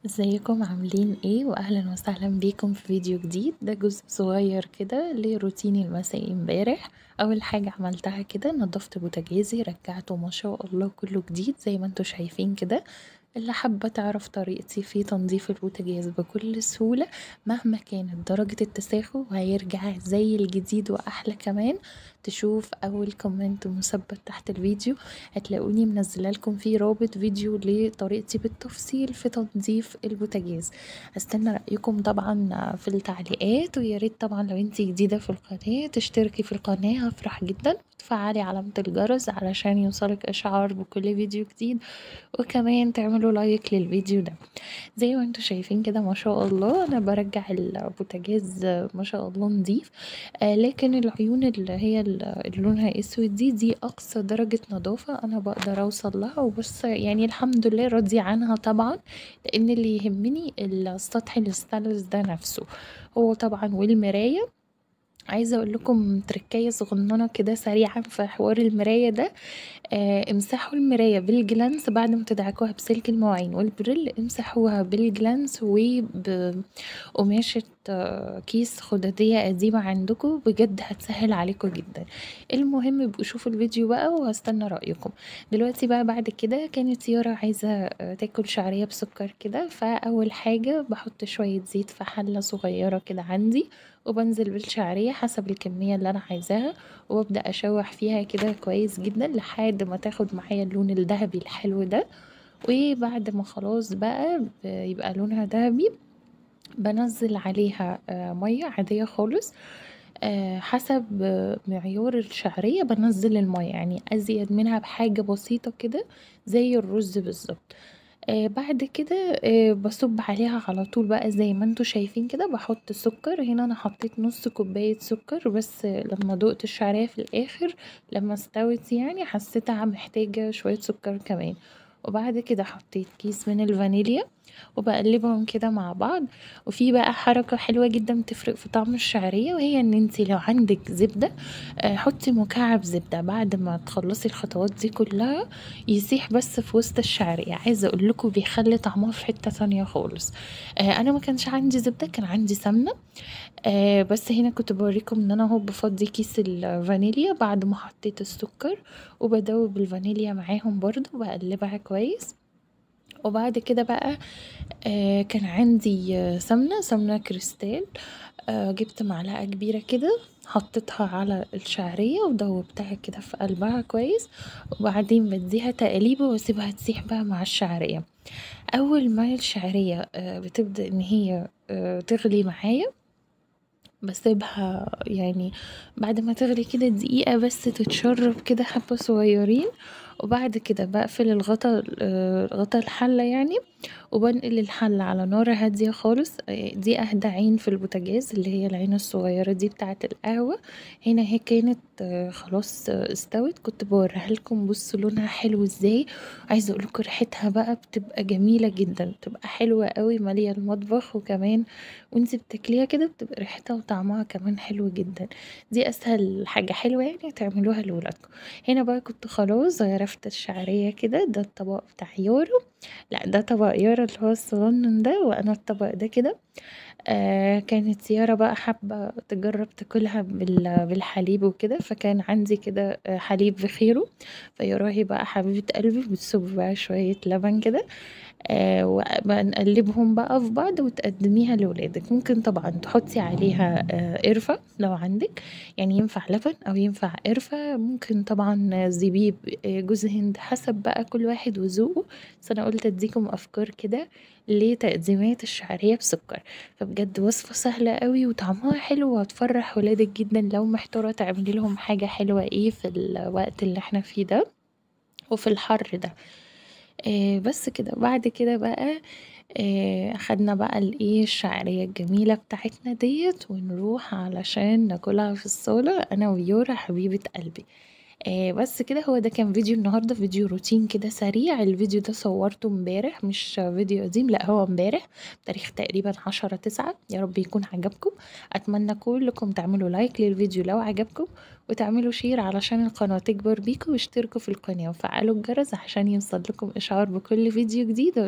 ازيكم عاملين ايه واهلا وسهلا بيكم في فيديو جديد. ده جزء صغير كده لروتيني المسائي امبارح. اول حاجة عملتها كده نضفت بوتاجازي رجعته ما شاء الله كله جديد زي ما انتوا شايفين كده. اللي حابة تعرف طريقتي في تنظيف البوتاجاز بكل سهولة مهما كانت درجة التساخن هيرجع زي الجديد وأحلى كمان. تشوف أول كومنت مثبت تحت الفيديو هتلاقوني منزله لكم فيه رابط فيديو لطريقتي بالتفصيل في تنظيف البوتاجاز. هستنى رأيكم طبعا في التعليقات، ويا ريت طبعا لو انتي جديدة في القناة تشتركي في القناة، هفرح جدا وتفعلي علامة الجرس علشان يوصلك إشعار بكل فيديو جديد، وكمان تعملوا لايك للفيديو ده. زي ما انتوا شايفين كده ما شاء الله انا برجع البوتاجاز ما شاء الله نضيف. لكن العيون اللي هي اللي لونها اسود دي اقصى درجة نظافة انا بقدر اوصل لها، وبص يعني الحمد لله راضية عنها طبعا، لان اللي يهمني السطح الستانلس ده نفسه هو طبعا، والمراية. عايزة اقول لكم تركية صغننة كده سريعا في حوار المراية ده. امسحوا المراية بالجلانس بعد ما تدعكوها بسلك المواعين والبريل، امسحوها بالجلانس وبقماشة كيس خدادية قديمة عندكم، بجد هتسهل عليكم جدا. المهم ابقوا شوفوا الفيديو بقى وهستنى رأيكم. دلوقتي بقى بعد كده كانت يارا عايزة تاكل شعرية بسكر كده، فأول حاجة بحط شوية زيت في حلة صغيرة كده عندي، وبنزل بالشعرية حسب الكمية اللي أنا عايزاها، وابدأ اشوح فيها كده كويس جدا لحد ما تاخد معايا اللون الذهبي الحلو ده. وبعد ما خلاص بقى يبقى لونها ذهبي بنزل عليها مية عادية خالص، حسب معيار الشعرية بنزل المية، يعني أزيد منها بحاجة بسيطة كده زي الرز بالظبط. بعد كده بصب عليها على طول بقى زي ما انتوا شايفين كده، بحط سكر. هنا انا حطيت نص كوباية سكر بس، لما دقت الشعرية في الاخر لما استوت يعني حسيتها محتاجة شوية سكر كمان. وبعد كده حطيت كيس من الفانيليا وبقلبهم كده مع بعض. وفي بقى حركة حلوة جدا بتفرق في طعم الشعرية، وهي ان انتي لو عندك زبدة حطي مكعب زبدة بعد ما تخلصي الخطوات دي كلها، يسيح بس في وسط الشعرية. عايزة اقول لكم بيخلي طعمها في حتة تانية خالص. انا ما كانش عندي زبدة، كان عندي سمنة. بس هنا كنت بوريكم ان انا اهو بفضي كيس الفانيليا بعد ما حطيت السكر، وبدوب الفانيليا معاهم برضو بقلبها كويس. وبعد كده بقى كان عندي سمنة كريستال. جبت معلقة كبيرة كده حطيتها على الشعرية ودوبتها كده في قلبها كويس، وبعدين بديها تقليبه واسيبها تسيح بقى مع الشعرية. اول ما الشعرية بتبدأ ان هي تغلي معايا بسيبها يعني بعد ما تغلي كده دقيقة بس تتشرب كده حبة صغيرين. وبعد كده بقفل الغطا غطا الحلة يعني، وبنقل الحلة على نار هادية خالص. دي أهدى عين في البوتاجاز اللي هي العين الصغيرة دي بتاعة القهوة. هنا هي كانت خلاص استوت، كنت بوريها لكم بصوا لونها حلو ازاي. عايزة اقولكم ريحتها بقى بتبقى جميلة جدا، بتبقى حلوة قوي مالية المطبخ، وكمان وانتي بتاكليها كده بتبقى ريحتها وطعمها كمان حلو جدا. دي اسهل حاجة حلوة يعني تعملوها لولادكم. هنا بقى كنت خلاص غرفت الشعرية كده، ده الطبق بتاع يورو. لا ده طبق يارا اللي هو الصغنن ده، وانا الطبق ده كده. كانت يارا بقى حابة تجرب تاكلها بالحليب وكده، فكان عندي كده حليب بخيره. فيارا هي بقى حبيبة قلبي بتصب بقى شوية لبن كده، وبنقلبهم بقى في بعض وتقدميها لولادك. ممكن طبعا تحطي عليها قرفة لو عندك، يعني ينفع لبن او ينفع قرفة، ممكن طبعا زبيب، جوز هند، حسب بقى كل واحد وذوقه. بس انا قلت اديكم افكار كده لتقديمات الشعرية بسكر. فبجد وصفة سهلة قوي وطعمها حلو، وهتفرح ولادك جدا لو محتارة تعملي لهم حاجة حلوة ايه في الوقت اللي احنا فيه ده وفي الحر ده. بس كده بعد كده بقى اخدنا بقى الايه الشعرية الجميلة بتاعتنا ديت ونروح علشان ناكلها في الصالة انا ويورا حبيبة قلبي. بس كده هو ده كان فيديو النهاردة، فيديو روتين كده سريع. الفيديو ده صورته امبارح مش فيديو قديم، لا هو امبارح تاريخ تقريبا 10/9. يا رب يكون عجبكم. اتمنى كلكم تعملوا لايك للفيديو لو عجبكم، وتعملوا شير علشان القناة تكبر بيكم، واشتركوا في القناة وفعلوا الجرس عشان يوصل لكم اشعار بكل فيديو جديد.